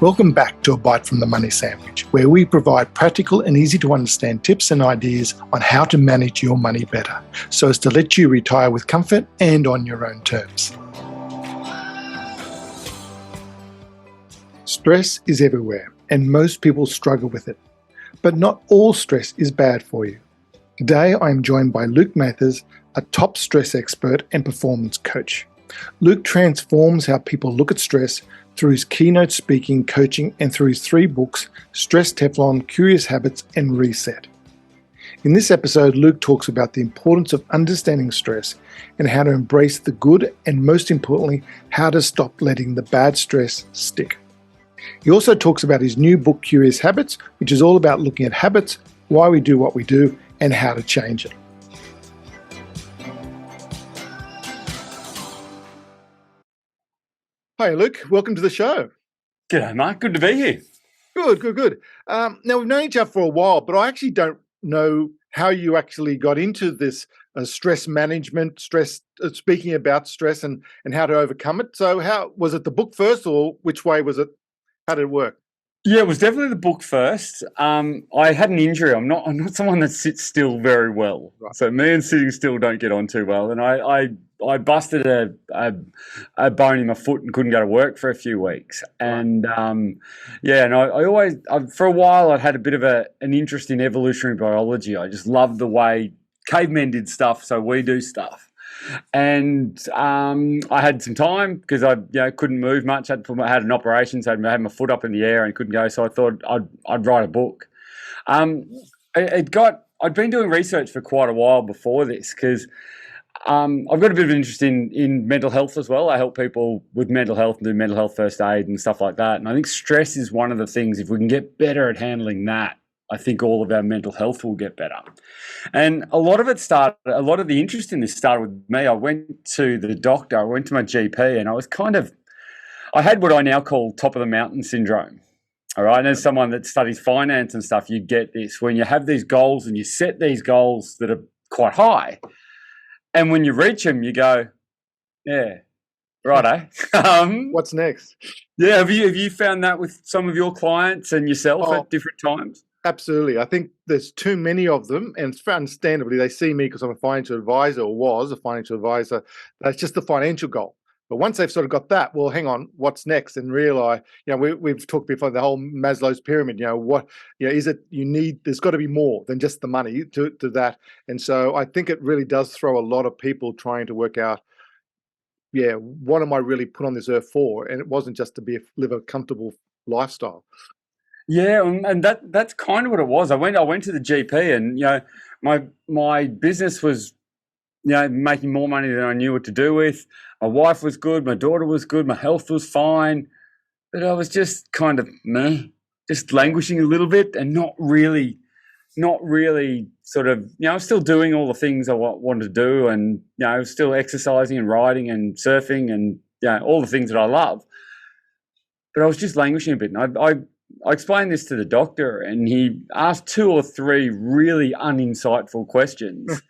Welcome back to A Bite from the Money Sandwich, where we provide practical and easy to understand tips and ideas on how to manage your money better, so as to let you retire with comfort and on your own terms. Stress is everywhere, and most people struggle with it. But not all stress is bad for you. Today, I am joined by Luke Mathers, a top stress expert and performance coach. Luke transforms how people look at stress through his keynote speaking, coaching, and through his 3 books, Stress, Teflon, Curious Habits, and Reset. In this episode, Luke talks about the importance of understanding stress and how to embrace the good, and most importantly, how to stop letting the bad stress stick. He also talks about his new book, Curious Habits, which is all about looking at habits, why we do what we do, and how to change it. Hi, Luke. Welcome to the show. G'day, Mark. Good to be here. Good. Now, we've known each other for a while, but I actually don't know how you actually got into this stress management, speaking about stress and how to overcome it. So how was it, the book first, or which way was it? How did it work? Yeah, it was definitely the book first. I had an injury. I'm not someone that sits still very well. Right. So me and sitting still don't get on too well. And I busted a bone in my foot and couldn't go to work for a few weeks. And for a while I'd had a bit of an interest in evolutionary biology. I just loved the way cavemen did stuff, so we do stuff. And I had some time because I couldn't move much. I had an operation, so I had my foot up in the air and couldn't go. So I thought I'd write a book. I'd been doing research for quite a while before this because I've got a bit of an interest in mental health as well. I help people with mental health and do mental health first aid and stuff like that. And I think stress is one of the things. If we can get better at handling that, I think all of our mental health will get better. And a lot of the interest in this started with me. I went to the doctor, I went to my GP, and I had what I now call top of the mountain syndrome. All right. And as someone that studies finance and stuff, you get this when you have these goals and you set these goals that are quite high. And when you reach them, you go, yeah, righto. What's next? Yeah. Have you found that with some of your clients and yourself at different times? Absolutely. I think there's too many of them, and understandably, they see me because I'm a financial advisor, or was a financial advisor. That's just the financial goal. But once they've sort of got that, well, hang on, what's next? And realize, we've talked before, the whole Maslow's pyramid. Is it? There's got to be more than just the money to that. And so I think it really does throw a lot of people trying to work out, what am I really put on this earth for? And it wasn't just to live a comfortable lifestyle. Yeah, and that's kind of what it was. I went to the GP, and my business was making more money than I knew what to do with. My wife was good, my daughter was good, my health was fine, but I was just kind of just languishing a little bit, and not really sort of I was still doing all the things I wanted to do, and I was still exercising and riding and surfing and all the things that I love, but I was just languishing a bit, and I explained this to the doctor, and he asked 2 or 3 really uninsightful questions,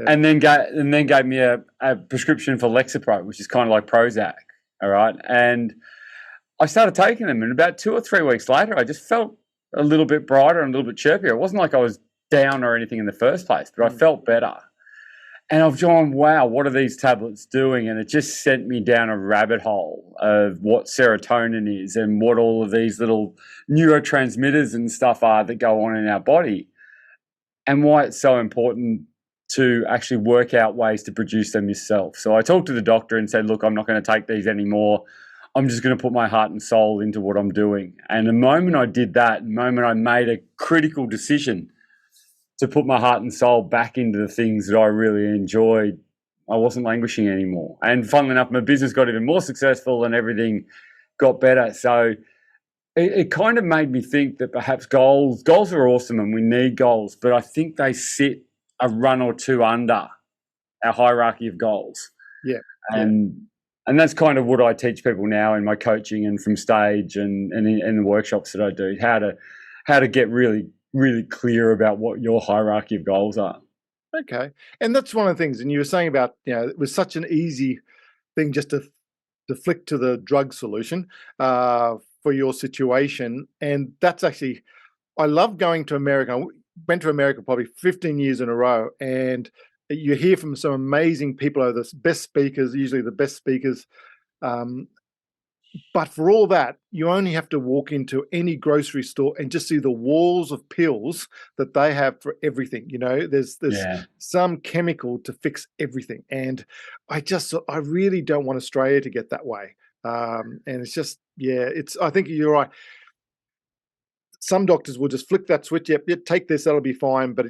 and then gave me a prescription for Lexapro, which is kind of like Prozac. All right, and I started taking them, and about 2 or 3 weeks later, I just felt a little bit brighter and a little bit chirpier. It wasn't like I was down or anything in the first place, but I felt better. And I've gone, wow, what are these tablets doing? And it just sent me down a rabbit hole of what serotonin is and what all of these little neurotransmitters and stuff are that go on in our body, and why it's so important to actually work out ways to produce them yourself. So I talked to the doctor and said, look, I'm not going to take these anymore. I'm just going to put my heart and soul into what I'm doing. And the moment I did that, the moment I made a critical decision to put my heart and soul back into the things that I really enjoyed, I wasn't languishing anymore. And funnily enough, my business got even more successful and everything got better. So it kind of made me think that perhaps goals are awesome and we need goals, but I think they sit a run or two under our hierarchy of goals. Yeah. And that's kind of what I teach people now in my coaching and from stage and in the workshops that I do, how to get really clear about what your hierarchy of goals are. Okay. And that's one of the things, and you were saying about, it was such an easy thing just to flick to the drug solution for your situation. And that's actually, I love going to America. I went to America probably 15 years in a row, and you hear from some amazing people, the best speakers, usually the best speakers. But for all that, you only have to walk into any grocery store and just see the walls of pills that they have for everything. There's some chemical to fix everything. And I really don't want Australia to get that way. And it's just, I think you're right. Some doctors will just flick that switch. Yep, take this, that'll be fine. But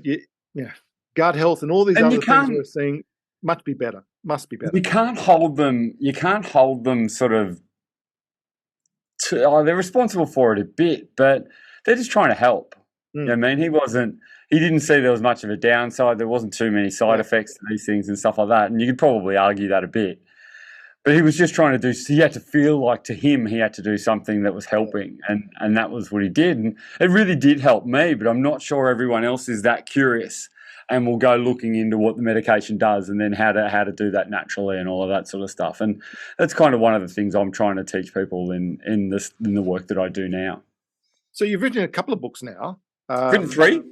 gut health and all these other things we're seeing must be better. You can't hold them sort of, they're responsible for it a bit, but they're just trying to help. You know what I mean? He didn't see there was much of a downside. There wasn't too many side effects to these things and stuff like that. And you could probably argue that a bit. But he was just trying to he had to feel like to him he had to do something that was helping. And that was what he did. And it really did help me, but I'm not sure everyone else is that curious and will go looking into what the medication does and then how to do that naturally and all of that sort of stuff. And that's kind of one of the things I'm trying to teach people in the work that I do now. So you've written a couple of books now. Written three.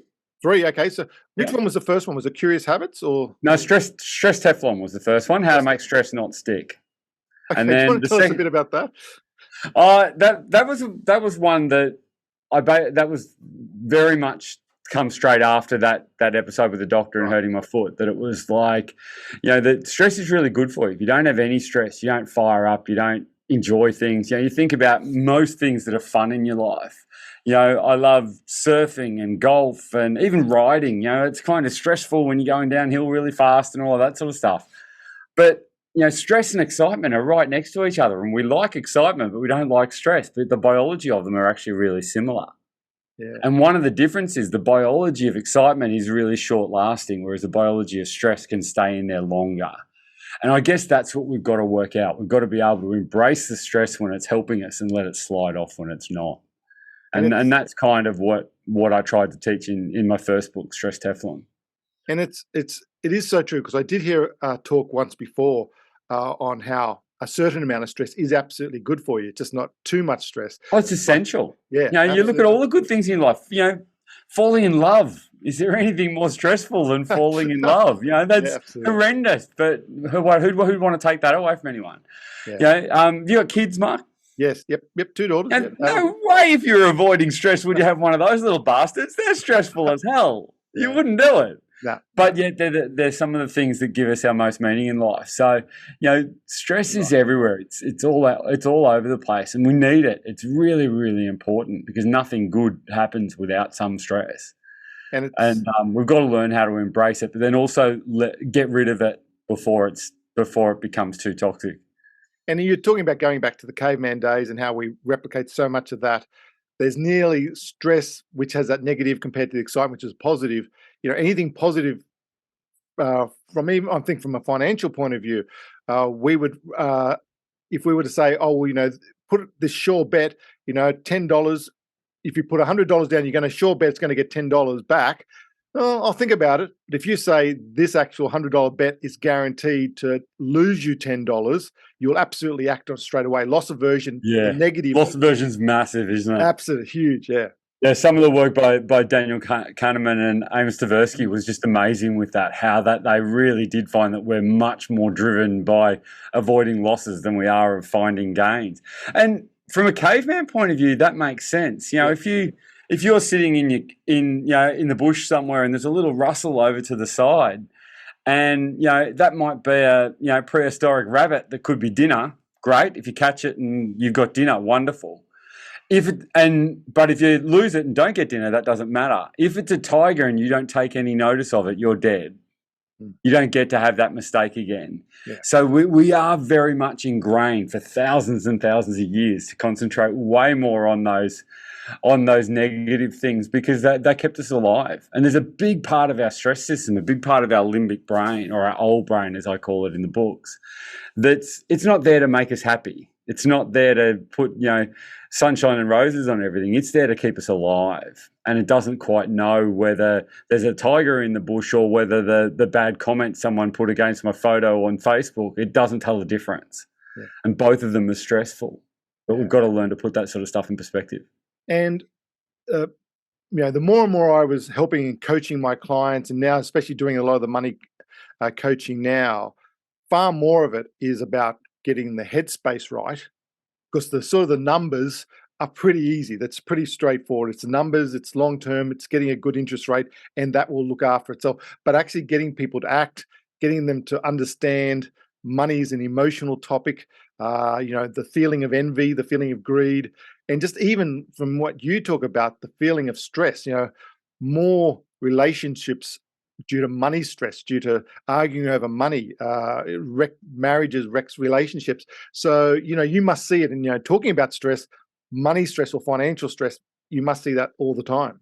Three, okay. So which one was the first one? Was it Curious Habits or? No, Stress Teflon was the first one, how to make stress not stick. Okay, and then do you want to tell us a bit about that? That was one that that was very much come straight after that episode with the doctor and hurting my foot, that it was like, that stress is really good for you. If you don't have any stress, you don't fire up, you don't enjoy things. You think about most things that are fun in your life. I love surfing and golf and even riding. It's kind of stressful when you're going downhill really fast and all of that sort of stuff. But stress and excitement are right next to each other, and we like excitement, but we don't like stress. But the biology of them are actually really similar. Yeah. And one of the differences, the biology of excitement is really short-lasting, whereas the biology of stress can stay in there longer. And I guess that's what we've got to work out. We've got to be able to embrace the stress when it's helping us and let it slide off when it's not. And that's kind of what I tried to teach in my first book, Stress Teflon. And it is so true, because I did hear a talk once before on how a certain amount of stress is absolutely good for you, just not too much stress. Oh, it's essential. Yeah. You look at all the good things in life. Falling in love. Is there anything more stressful than falling in love? That's horrendous. But who'd want to take that away from anyone? Yeah. You got kids, Mark? Yes. Yep. 2 daughters. And no way, if you're avoiding stress, would you have one of those little bastards? They're stressful as hell. You wouldn't do it. No. But yet they're some of the things that give us our most meaning in life. So, stress is everywhere. It's all over the place, and we need it. It's really, really important, because nothing good happens without some stress. And we've got to learn how to embrace it, but then also get rid of it before it becomes too toxic. And you're talking about going back to the caveman days and how we replicate so much of that. There's nearly stress, which has that negative compared to the excitement, which is positive. Anything positive from a financial point of view, we would, if we were to say, put this sure bet, $10. If you put $100 down, you're going to sure bet it's going to get $10 back. Well, I'll think about it. But if you say this actual $100 bet is guaranteed to lose you $10, you'll absolutely act on it straight away. Loss aversion, negative. Loss aversion's massive, isn't it? Absolutely huge, yeah. Yeah, some of the work by Daniel Kahneman and Amos Tversky was just amazing with that, how that they really did find that we're much more driven by avoiding losses than we are of finding gains. And from a caveman point of view, that makes sense. If you're sitting in the bush somewhere and there's a little rustle over to the side, and that might be a prehistoric rabbit that could be dinner, great. If you catch it and you've got dinner, wonderful. But if you lose it and don't get dinner, that doesn't matter. If it's a tiger and you don't take any notice of it, you're dead. You don't get to have that mistake again. Yeah. So we are very much ingrained for thousands and thousands of years to concentrate way more on those negative things, because that kept us alive. And there's a big part of our stress system, a big part of our limbic brain, or our old brain, as I call it in the books, it's not there to make us happy. It's not there to put, sunshine and roses on everything. It's there to keep us alive. And it doesn't quite know whether there's a tiger in the bush or whether the bad comment someone put against my photo on Facebook. It doesn't tell the difference. Yeah. And both of them are stressful. But we've got to learn to put that sort of stuff in perspective. And the more and more I was helping and coaching my clients, and now especially doing a lot of the money coaching now, far more of it is about getting the headspace right, because the numbers are pretty easy. That's pretty straightforward. It's the numbers, it's long term, it's getting a good interest rate, and that will look after itself. But actually getting people to act, getting them to understand money is an emotional topic, the feeling of envy, the feeling of greed, and just even from what you talk about, the feeling of stress, more relationships due to money stress, due to arguing over money, marriages, wrecks relationships. So, you must see it. And, talking about stress, money stress or financial stress, you must see that all the time.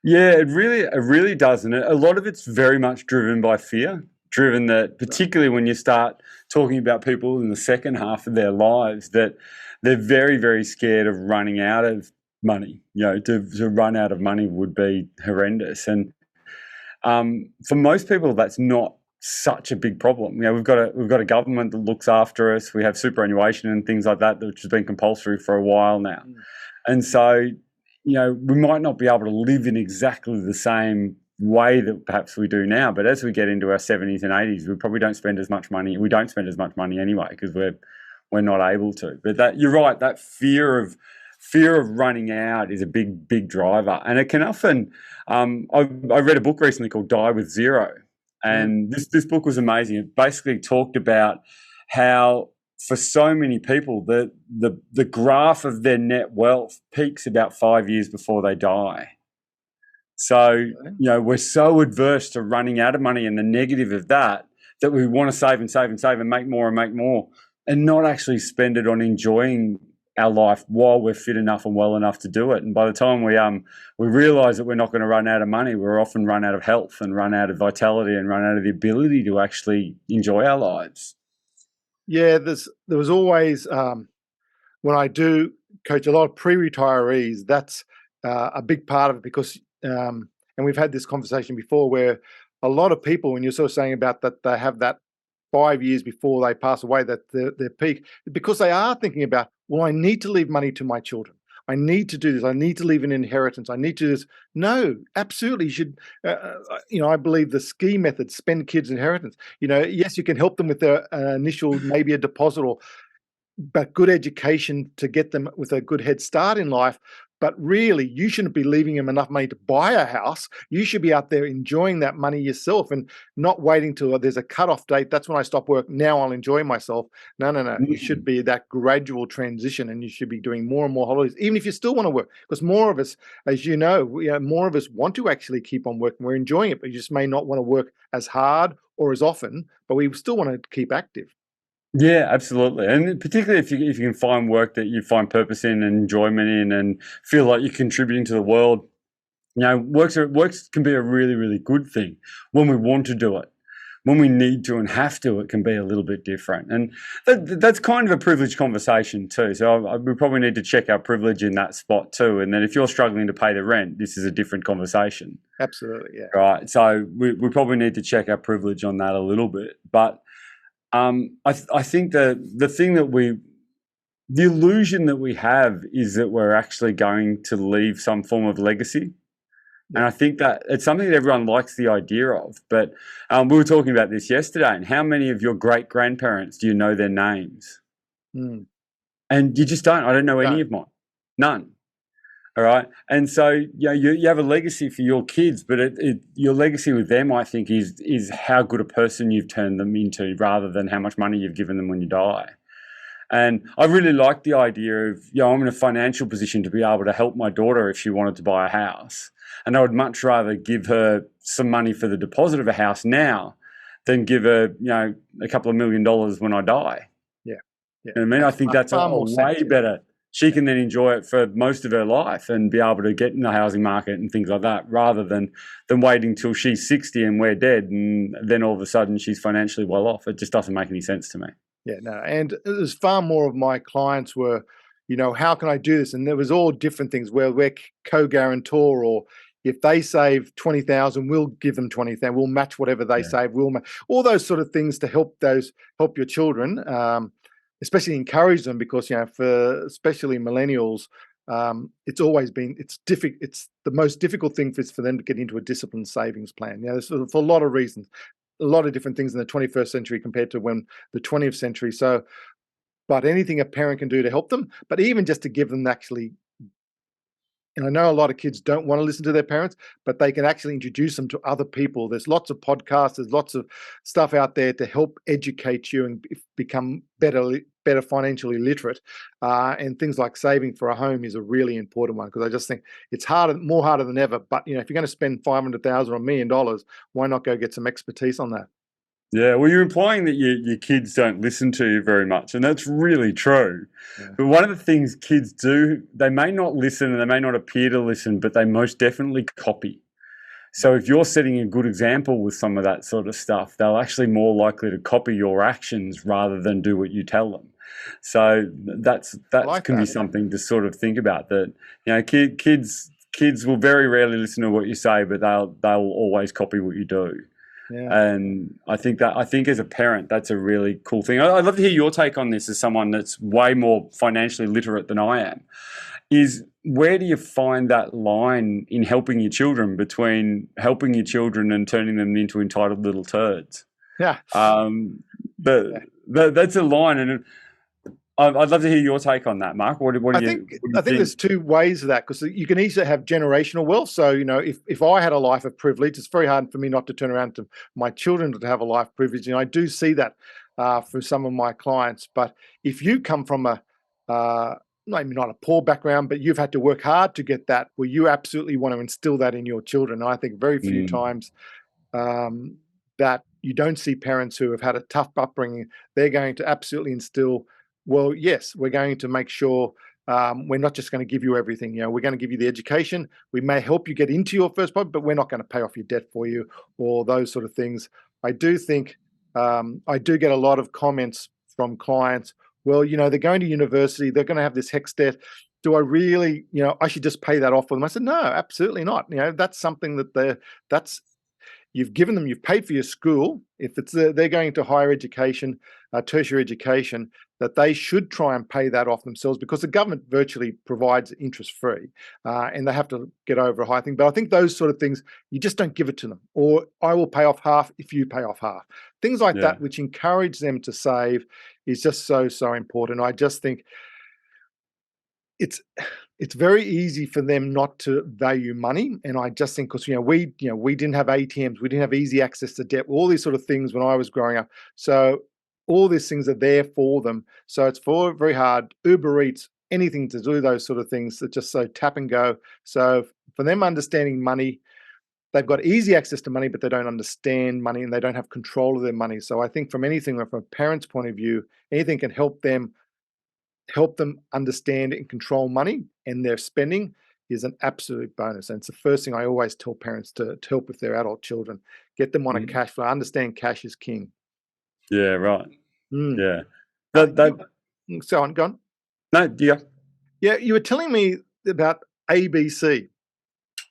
Yeah, it really does. And a lot of it's very much driven by fear, driven that particularly when you start talking about people in the second half of their lives, that they're very, very scared of running out of money. To run out of money would be horrendous. And for most people, that's not such a big problem. We've got a government that looks after us. We have superannuation and things like that, which has been compulsory for a while now. And so, we might not be able to live in exactly the same way that perhaps we do now, but as we get into our 70s and 80s, we probably don't spend as much money. We don't spend as much money anyway because we're not able to. But you're right, that fear of running out is a big driver, and it can often. I read a book recently called Die with Zero, and this book was amazing. It basically talked about how for so many people the graph of their net wealth peaks about 5 years before they die. So we're so adverse to running out of money and the negative of that we want to save and save and save and make more and not actually spend it on enjoying our life while we're fit enough and well enough to do it. And by the time we realize that we're not going to run out of money, we're often run out of health and run out of vitality and run out of the ability to actually enjoy our lives. Yeah, there was always when I do coach a lot of pre-retirees, that's a big part of it, because and we've had this conversation before where a lot of people, when you're sort of saying about that, they have that 5 years before they pass away, that their peak, because they are thinking about, well, I need to leave money to my children. I need to do this. I need to leave an inheritance. I need to do this. No, absolutely. You should, I believe the ski method, spend kids' inheritance. Yes, you can help them with their initial, maybe a deposit, but good education to get them with a good head start in life. But really, you shouldn't be leaving them enough money to buy a house. You should be out there enjoying that money yourself and not waiting till there's a cutoff date. That's when I stop work. Now I'll enjoy myself. No. You should be that gradual transition, and you should be doing more and more holidays, even if you still want to work. Because more of us, as you know, more of us want to actually keep on working. We're enjoying it, but you just may not want to work as hard or as often, but we still want to keep active. Yeah, absolutely. And particularly if you can find work that you find purpose in and enjoyment in and feel like you're contributing to the world, works can be a really, really good thing when we want to do it. When we need to and have to, it can be a little bit different. And that's kind of a privileged conversation too. So we probably need to check our privilege in that spot too. And then if you're struggling to pay the rent, this is a different conversation. Absolutely, yeah. Right. So we probably need to check our privilege on that a little bit. But I think the illusion that we have is that we're actually going to leave some form of legacy. And I think that it's something that everyone likes the idea of. But we were talking about this yesterday, and how many of your great-grandparents do you know their names? And you just don't. I don't know any of mine. None. All right. And so you have a legacy for your kids, but your legacy with them, I think, is how good a person you've turned them into, rather than how much money you've given them when you die. And I really like the idea of, I'm in a financial position to be able to help my daughter if she wanted to buy a house. And I would much rather give her some money for the deposit of a house now than give her, a couple of $1 million when I die. Yeah. You know what I mean? I think that's a way better. She can then enjoy it for most of her life and be able to get in the housing market and things like that, rather than waiting till she's 60 and we're dead and then all of a sudden she's financially well off. It just doesn't make any sense to me. Yeah, no. And there's far more of my clients were, how can I do this? And there was all different things where we're co-guarantor, or if they save 20,000, we'll give them 20,000. We'll match whatever they save. All those sort of things to help your children. especially encourage them, because for especially millennials, it's always been it's the most difficult thing is for them to get into a disciplined savings plan. For a lot of reasons, a lot of different things in the 21st century compared to when the 20th century. So, but anything a parent can do to help them, but even just to give them actually. And I know a lot of kids don't want to listen to their parents, but they can actually introduce them to other people. There's lots of podcasts, there's lots of stuff out there to help educate you and become better financially literate. And things like saving for a home is a really important one, because I just think it's more harder than ever. But if you're going to spend $500,000 or $1 million, why not go get some expertise on that? Yeah, well, you're implying that your kids don't listen to you very much, and that's really true. Yeah. But one of the things kids do, they may not listen and they may not appear to listen, but they most definitely copy. So if you're setting a good example with some of that sort of stuff, they're actually more likely to copy your actions rather than do what you tell them. So that can be something to sort of think about. That kids will very rarely listen to what you say, but they'll always copy what you do. Yeah. And I think as a parent, that's a really cool thing. I'd love to hear your take on this as someone that's way more financially literate than I am. Is where do you find that line in helping your children between helping your children and turning them into entitled little turds? Yeah. That's a line, and I'd love to hear your take on that, Mark. What do you think? I think there's two ways of that, because you can easily have generational wealth. So, if I had a life of privilege, it's very hard for me not to turn around to my children to have a life of privilege. And I do see that for some of my clients. But if you come from maybe not a poor background, but you've had to work hard to get that, well, you absolutely want to instill that in your children. I think very few times that you don't see parents who have had a tough upbringing, they're going to absolutely instill, well, yes, we're going to make sure we're not just going to give you everything. We're going to give you the education. We may help you get into your first property, but we're not going to pay off your debt for you, or those sort of things. I do think I do get a lot of comments from clients. Well, they're going to university. They're going to have this HECS debt. Do I really, I should just pay that off for them? I said, no, absolutely not. That's something that you've given them, you've paid for your school. If they're going to higher education, tertiary education, that they should try and pay that off themselves, because the government virtually provides interest-free, and they have to get over a high thing. But I think those sort of things, you just don't give it to them. Or I will pay off half if you pay off half. Things like that, which encourage them to save, is just so important. I just think it's very easy for them not to value money. And I just think, because we didn't have ATMs, we didn't have easy access to debt, all these sort of things when I was growing up. So all these things are there for them. So it's very hard. Uber Eats, anything to do those sort of things that just so tap and go. So for them understanding money, they've got easy access to money, but they don't understand money and they don't have control of their money. So I think from a parent's point of view, anything can help them understand and control money and their spending is an absolute bonus. And it's the first thing I always tell parents to help with their adult children. Get them on a cash flow. Understand cash is king. Yeah, right. Yeah. So on, go on. No, yeah. Yeah, you were telling me about ABC.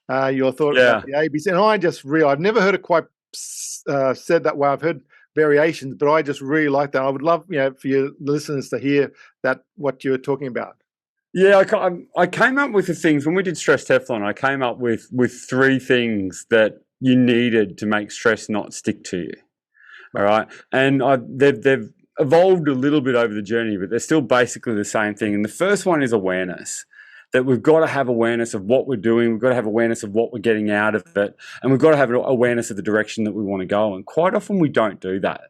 Your thought about the ABC. And I just I've never heard it quite said that way. I've heard variations, but I just really like that. I would love, for your listeners to hear what you were talking about. Yeah, I came up with the things when we did Stress Teflon. I came up with 3 things that you needed to make stress not stick to you. All right, and they've evolved a little bit over the journey, but they're still basically the same thing. And the first one is awareness. That we've got to have awareness of what we're doing. We've got to have awareness of what we're getting out of it. And we've got to have awareness of the direction that we want to go. And quite often we don't do that,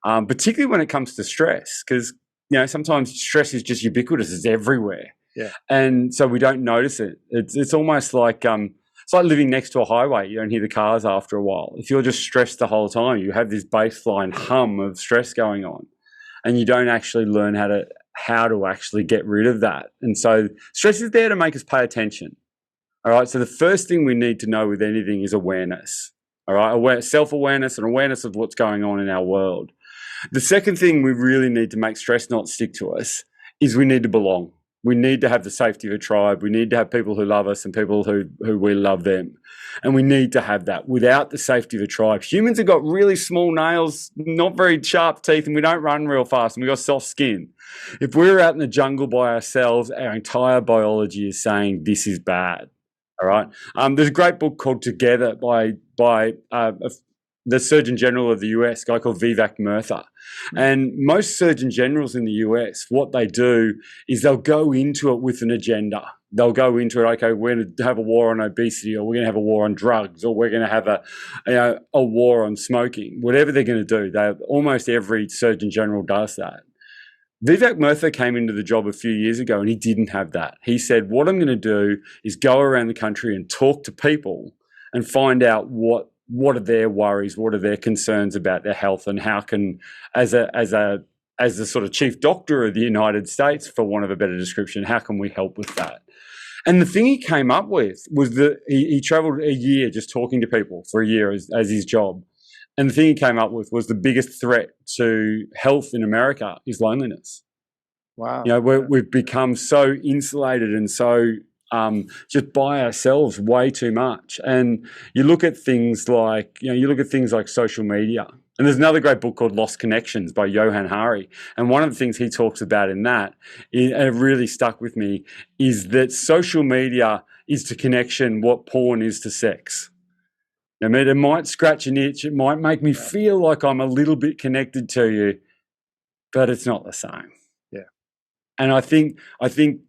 particularly when it comes to stress, because, sometimes stress is just ubiquitous. It's everywhere. Yeah. And so we don't notice it. It's almost like, it's like living next to a highway. You don't hear the cars after a while. If you're just stressed the whole time, you have this baseline hum of stress going on, and you don't actually learn how to actually get rid of that. And so stress is there to make us pay attention. All right. So the first thing we need to know with anything is awareness. All right. Self-awareness and awareness of what's going on in our world. The second thing we really need to make stress not stick to us is we need to belong. We need to have the safety of a tribe. We need to have people who love us and people who we love them. And we need to have that. Without the safety of a tribe, humans have got really small nails, not very sharp teeth, and we don't run real fast, and we've got soft skin. If we're out in the jungle by ourselves, our entire biology is saying this is bad. All right. There's a great book called Together by the Surgeon General of the US, a guy called Vivek Murtha. And most Surgeon Generals in the US, what they do is they'll go into it with an agenda. They'll go into it, okay, we're going to have a war on obesity, or we're going to have a war on drugs, or we're going to have a war on smoking. Whatever they're going to do, almost every Surgeon General does that. Vivek Murtha came into the job a few years ago and he didn't have that. He said, what I'm going to do is go around the country and talk to people and find out what are their worries, what are their concerns about their health, and how can, as the sort of chief doctor of the United States, for want of a better description, how can we help with that? And the thing he came up with was that he traveled a year just talking to people for a year as his job. And the thing he came up with was the biggest threat to health in America is loneliness. Wow. We've become so insulated and so just by ourselves way too much. And you look at things like, social media. And there's another great book called Lost Connections by Johann Hari. And one of the things he talks about in that, and it really stuck with me, is that social media is to connection what porn is to sex. I mean, it might scratch an itch. It might make me feel like I'm a little bit connected to you, but it's not the same. Yeah. And I think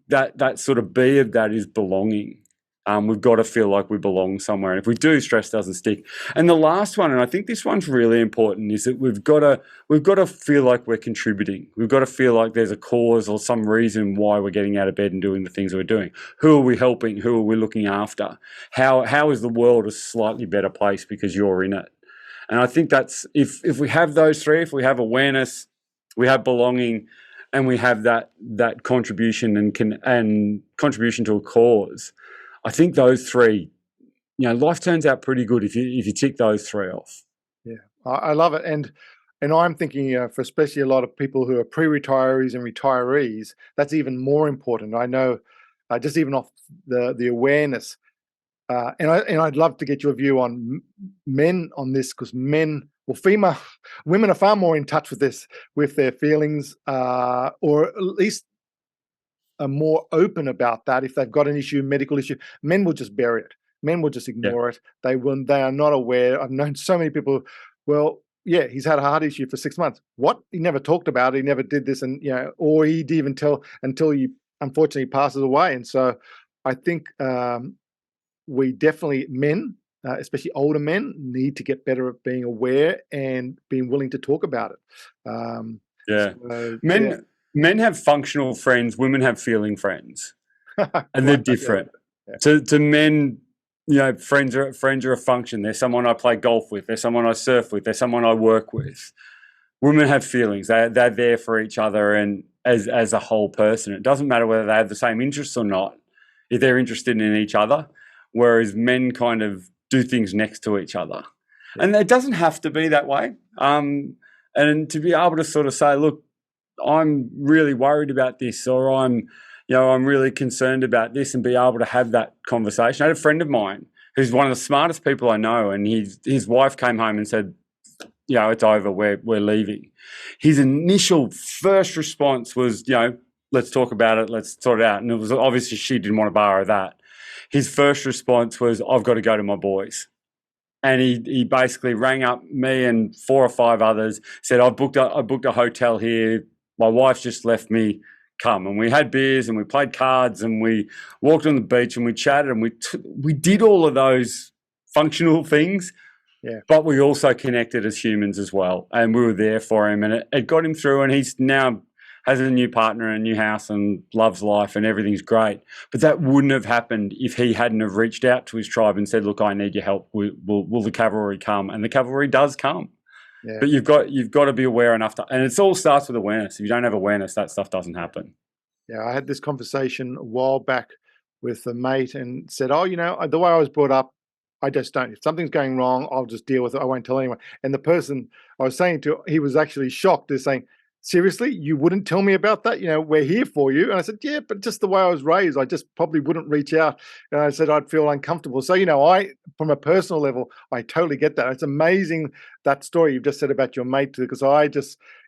that sort of B of that is belonging. We've got to feel like we belong somewhere. And if we do, stress doesn't stick. And the last one, and I think this one's really important, is that we've got to feel like we're contributing. We've got to feel like there's a cause or some reason why we're getting out of bed and doing the things we're doing. Who are we helping? Who are we looking after? How is the world a slightly better place because you're in it? And I think that's, if we have those three, if we have awareness, we have belonging, and we have that contribution and contribution to a cause, I think those three, life turns out pretty good if you tick those three off. Yeah, I love it. And I'm thinking for especially a lot of people who are pre-retirees and retirees, that's even more important. I know just even off the awareness. And I'd love to get your view on men on this, because women are far more in touch with this, with their feelings, or at least are more open about that. If they've got an issue, medical issue, men will just bury it. Men will just ignore it. They are not aware. I've known so many people. Well, yeah, he's had a heart issue for 6 months. What? He never talked about it. He never did this, and or he didn't even tell until he unfortunately passes away. And so, I think we definitely, men, especially older men, need to get better at being aware and being willing to talk about it. Men have functional friends, women have feeling friends, and they're different. Yeah. To men, friends are a function. They're someone I play golf with. They're someone I surf with. They're someone I work with. Women have feelings. They're there for each other and as a whole person. It doesn't matter whether they have the same interests or not, if they're interested in each other, whereas men kind of do things next to each other. Yeah. And it doesn't have to be that way. And to be able to sort of say, look, I'm really worried about this, or I'm really concerned about this, and be able to have that conversation. I had a friend of mine who's one of the smartest people I know, and his wife came home and said, it's over, we're leaving. His initial first response was, let's talk about it, let's sort it out. And it was obviously she didn't want to borrow that. His first response was, I've got to go to my boys. And he basically rang up me and 4 or 5 others, said, I booked a hotel here. My wife's just left me, come. And we had beers and we played cards and we walked on the beach and we chatted and we did all of those functional things. Yeah. But we also connected as humans as well. And we were there for him, and it got him through, and he's now has a new partner and a new house and loves life and everything's great. But that wouldn't have happened if he hadn't have reached out to his tribe and said, look, I need your help. Will the cavalry come? And the cavalry does come. Yeah. But you've got to be aware enough and it all starts with awareness. If you don't have awareness, that stuff doesn't happen. Yeah, I had this conversation a while back with a mate and said, the way I was brought up, I just don't. If something's going wrong, I'll just deal with it. I won't tell anyone. And the person I was saying to, he was actually shocked. They're saying, seriously, you wouldn't tell me about that? We're here for you. And I said, yeah, but just the way I was raised, I just probably wouldn't reach out. And I said, I'd feel uncomfortable. So, from a personal level, I totally get that. It's amazing, that story you've just said about your mate, because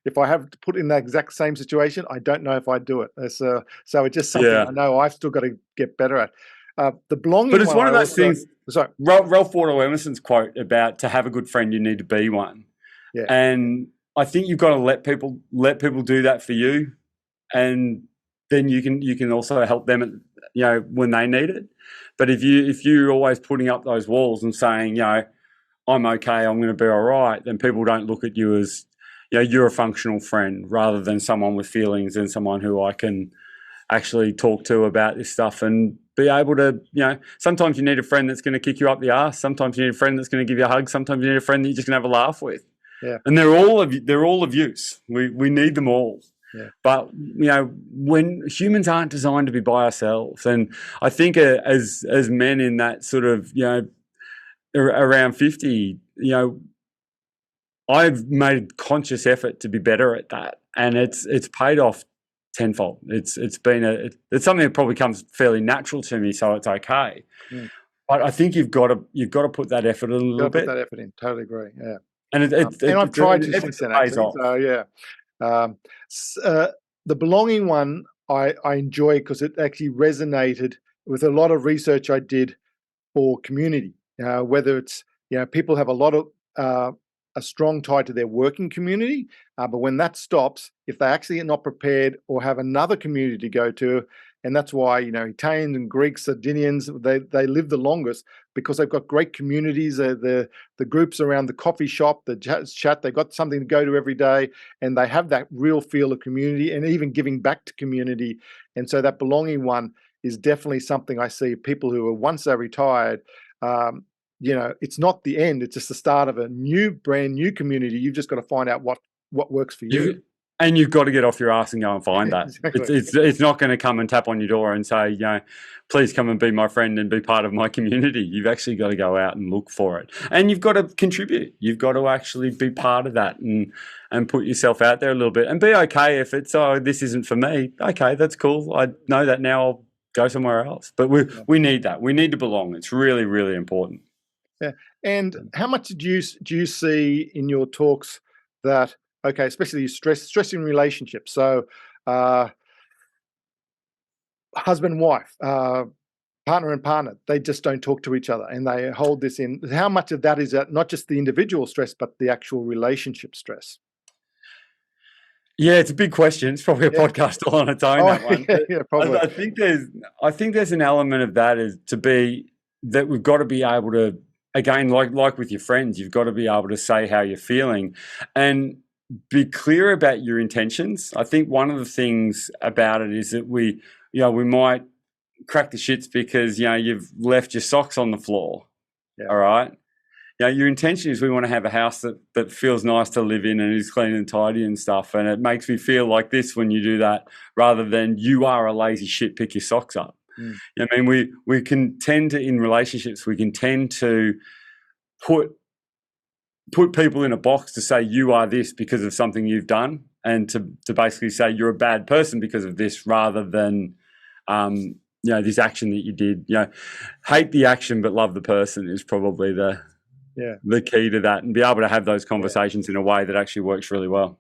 if I have to put in that exact same situation, I don't know if I'd do it. So it's just something Yeah. I know I've still got to get better at. The But belonging it's one, one of those things. Sorry. Ralph Waldo Emerson's quote about, to have a good friend, you need to be one. Yeah. And I think you've got to let people do that for you, and then you can also help them, when they need it. But if you're always putting up those walls and saying, I'm okay, I'm going to be all right, then people don't look at you as, you're a functional friend, rather than someone with feelings and someone who I can actually talk to about this stuff and be able to, sometimes you need a friend that's going to kick you up the arse. Sometimes you need a friend that's going to give you a hug. Sometimes you need a friend that you're just going to have a laugh with. Yeah. And they're all of use. We need them all. Yeah. But, when humans aren't designed to be by ourselves, and I think as men in that sort of, around 50, I've made conscious effort to be better at that, and it's paid off tenfold. It's something that probably comes fairly natural to me, so it's okay. Mm. But I think you've got to put that effort in a little bit. Put that effort in. Totally agree. Yeah. And I've tried to since then, actually. Off. So yeah, the belonging one I enjoy, because it actually resonated with a lot of research I did for community. Whether it's people have a lot of a strong tie to their working community, but when that stops, if they actually are not prepared or have another community to go to, and that's why Italians and Greeks, Sardinians, they live the longest, because they've got great communities. The groups around the coffee shop, the chat, they've got something to go to every day, and they have that real feel of community and even giving back to community. And so that belonging one is definitely something I see people who are, once they're retired, it's not the end, it's just the start of a brand new community. You've just got to find out what works for you. And you've got to get off your ass and go and find that. Exactly. It's not going to come and tap on your door and say, please come and be my friend and be part of my community. You've actually got to go out and look for it. And you've got to contribute. You've got to actually be part of that and put yourself out there a little bit, and be okay if it's, this isn't for me. Okay, that's cool. I know that now. I'll go somewhere else. But we need that. We need to belong. It's really, really important. Yeah. And how much do you see in your talks that, okay, especially stress in relationships? So husband, wife, partner and partner, they just don't talk to each other, and they hold this in. How much of that is not just the individual stress, but the actual relationship stress? Yeah, it's a big question. It's probably a podcast all on its own. That one. Yeah, probably. I think there's an element of that that we've got to be able to, again, like with your friends, you've got to be able to say how you're feeling and be clear about your intentions. I think one of the things about it is that we might crack the shits because you've left your socks on the floor. Yeah. All right. Your intention is, we want to have a house that feels nice to live in and is clean and tidy and stuff. And it makes me feel like this when you do that, rather than you are a lazy shit, pick your socks up. Mm. I mean, we can tend to, in relationships, we can tend to put people in a box to say you are this because of something you've done, and to basically say you're a bad person because of this, rather than this action that you did. Hate the action but love the person is probably the key to that, and be able to have those conversations in a way that actually works really well.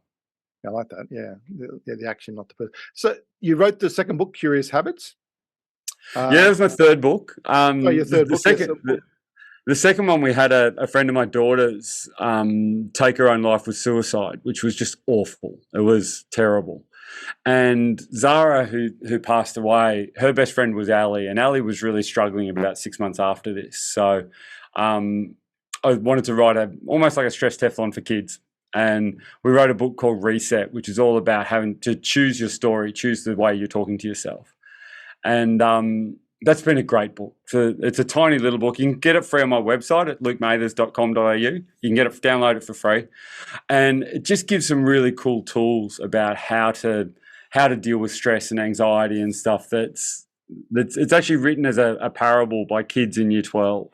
I like that. Yeah, the action, not the person. So you wrote the second book, Curious Habits. That was my third book. Your third book. The second one, we had a friend of my daughter's take her own life with suicide, which was just awful. It was terrible. And Zara, who passed away, her best friend was Ali, and Ali was really struggling about 6 months after this. So I wanted to write almost like a stress Teflon for kids. And we wrote a book called Reset, which is all about having to choose your story, choose the way you're talking to yourself. And that's been a great book. It's a tiny little book. You can get it free on my website at lukemathers.com.au. You can download it for free. And it just gives some really cool tools about how to deal with stress and anxiety and stuff. It's actually written as a parable by kids in year 12.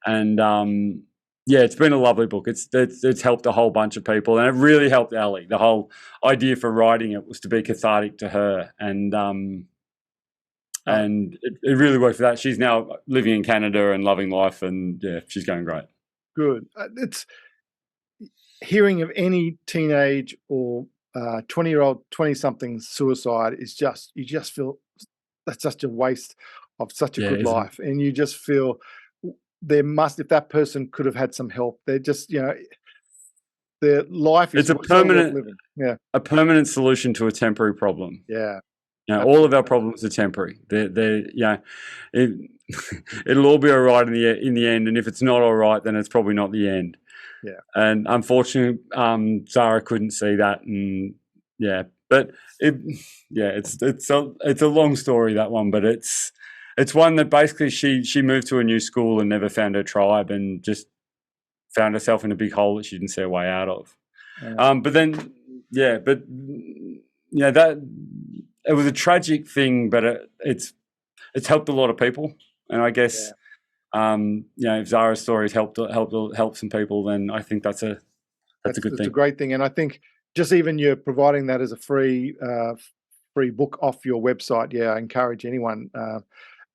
And Yeah, it's been a lovely book. It's helped a whole bunch of people, and it really helped Ellie. The whole idea for writing it was to be cathartic to her, and it really worked for that. She's now living in Canada and loving life, and yeah, she's going great. Good. It's hearing of any teenage or 20-year-old, 20-something suicide is just, you just feel that's such a waste of such a good life, and you just feel there must, if that person could have had some help, they're just, their life is it's a permanent living. Yeah, a permanent solution to a temporary problem. Yeah. All of our problems are temporary. It'll all be all right in the end, and if it's not all right, then it's probably not the end. Yeah. And unfortunately, Zara couldn't see that, and but it's a long story, that one, but it's one that basically she moved to a new school and never found her tribe, and just found herself in a big hole that she didn't see a way out of. That it was a tragic thing, but it's helped a lot of people, and I guess if Zara's stories helped some people, then I think that's a good thing. It's a great thing, and I think just even you're providing that as a free book off your website. Yeah, I encourage anyone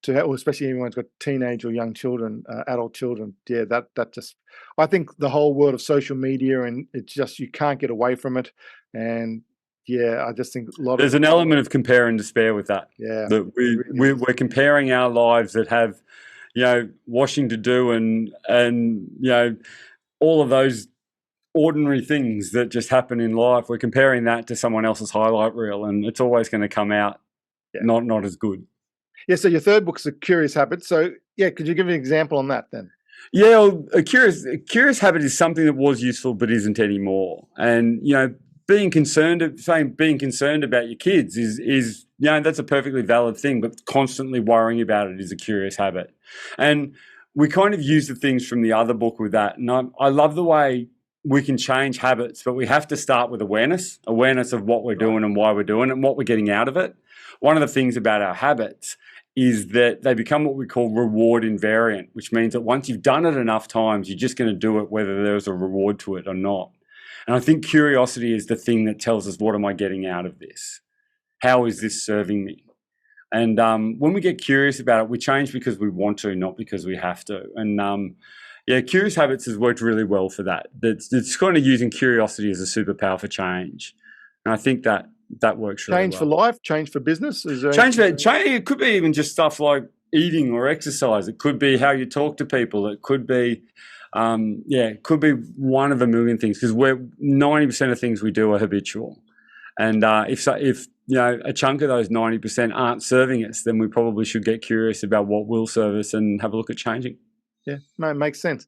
to help, especially anyone who's got teenage or young children, adult children. Yeah, that just, I think the whole world of social media, and it's just, you can't get away from it, and yeah, I just think there's an element of compare and despair with that. Yeah, that we're comparing our lives that have, washing to do and all of those ordinary things that just happen in life. We're comparing that to someone else's highlight reel, and it's always going to come out not as good. Yeah. So your third book's A Curious Habit. So yeah, could you give an example on that then? Yeah, well, a curious habit is something that was useful but isn't anymore, and being concerned about your kids is that's a perfectly valid thing, but constantly worrying about it is a curious habit. And we kind of use the things from the other book with that. And I love the way we can change habits, but we have to start with awareness of what we're doing and why we're doing it and what we're getting out of it. One of the things about our habits is that they become what we call reward invariant, which means that once you've done it enough times, you're just going to do it whether there's a reward to it or not. And I think curiosity is the thing that tells us, what am I getting out of this? How is this serving me? And when we get curious about it, we change because we want to, not because we have to. And Curious Habits has worked really well for that. It's kind of using curiosity as a superpower for change. And I think that works really well. Change for life, change for business? Change. It could be even just stuff like eating or exercise. It could be how you talk to people. It could be... it could be one of a million things, because 90% of things we do are habitual, and if a chunk of those 90% aren't serving us, then we probably should get curious about what will serve us and have a look at changing. Yeah, no, it makes sense.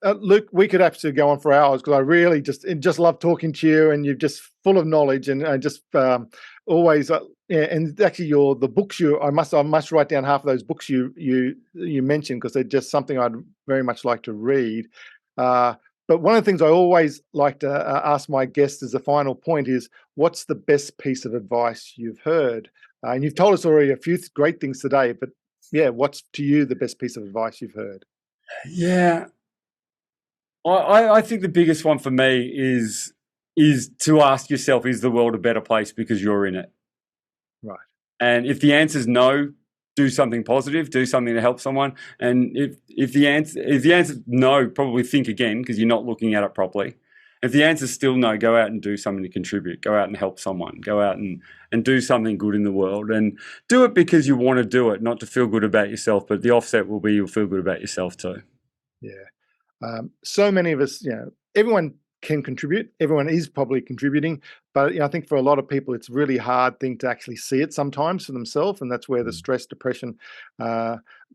Luke, we could actually go on for hours, because I really just love talking to you, and you're just full of knowledge, and just always. And actually, the books I must write down half of those books you mentioned, because they're just something I'd very much like to read. But one of the things I always like to ask my guests as a final point is, what's the best piece of advice you've heard? And you've told us already a few great things today, but yeah, what's to you the best piece of advice you've heard? Yeah, I think the biggest one for me is to ask yourself, is the world a better place because you're in it? Right. And if the answer is no, do something positive, do something to help someone. And if the answer is no, probably think again, because you're not looking at it properly. If the answer is still no, go out and do something to contribute. Go out and help someone. Go out and do something good in the world. And do it because you want to do it, not to feel good about yourself. But the offset will be you'll feel good about yourself too. Yeah. So many of us, everyone can contribute. Everyone is probably contributing, but I think for a lot of people, it's a really hard thing to actually see it sometimes for themselves, and that's where the stress, depression.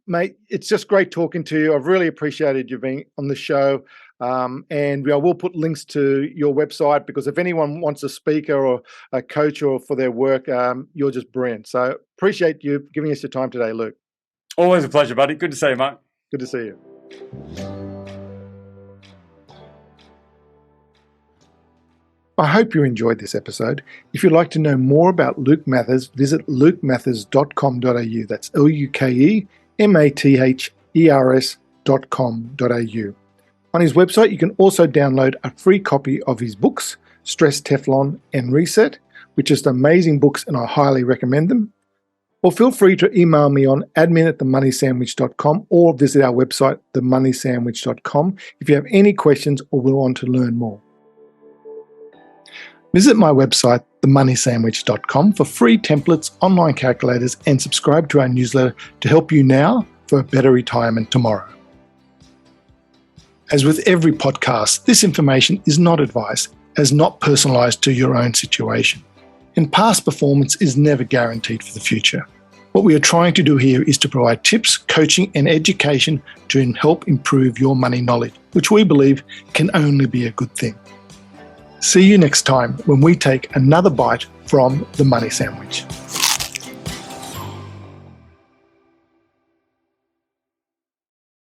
Mate, it's just great talking to you. I've really appreciated you being on the show, and we'll put links to your website, because if anyone wants a speaker or a coach or for their work, you're just brilliant. So appreciate you giving us your time today, Luke. Always a pleasure, buddy. Good to see you, mate. Good to see you. I hope you enjoyed this episode. If you'd like to know more about Luke Mathers, visit lukemathers.com.au. That's LUKEMATHERS.com.au. On his website, you can also download a free copy of his books, Stress, Teflon and Reset, which are just amazing books and I highly recommend them. Or feel free to email me on admin@themoneysandwich.com or visit our website, themoneysandwich.com, if you have any questions or will want to learn more. Visit my website, themoneysandwich.com, for free templates, online calculators, and subscribe to our newsletter to help you now for a better retirement tomorrow. As with every podcast, this information is not advice, as not personalised to your own situation. And past performance is never guaranteed for the future. What we are trying to do here is to provide tips, coaching, and education to help improve your money knowledge, which we believe can only be a good thing. See you next time when we take another bite from the Money Sandwich.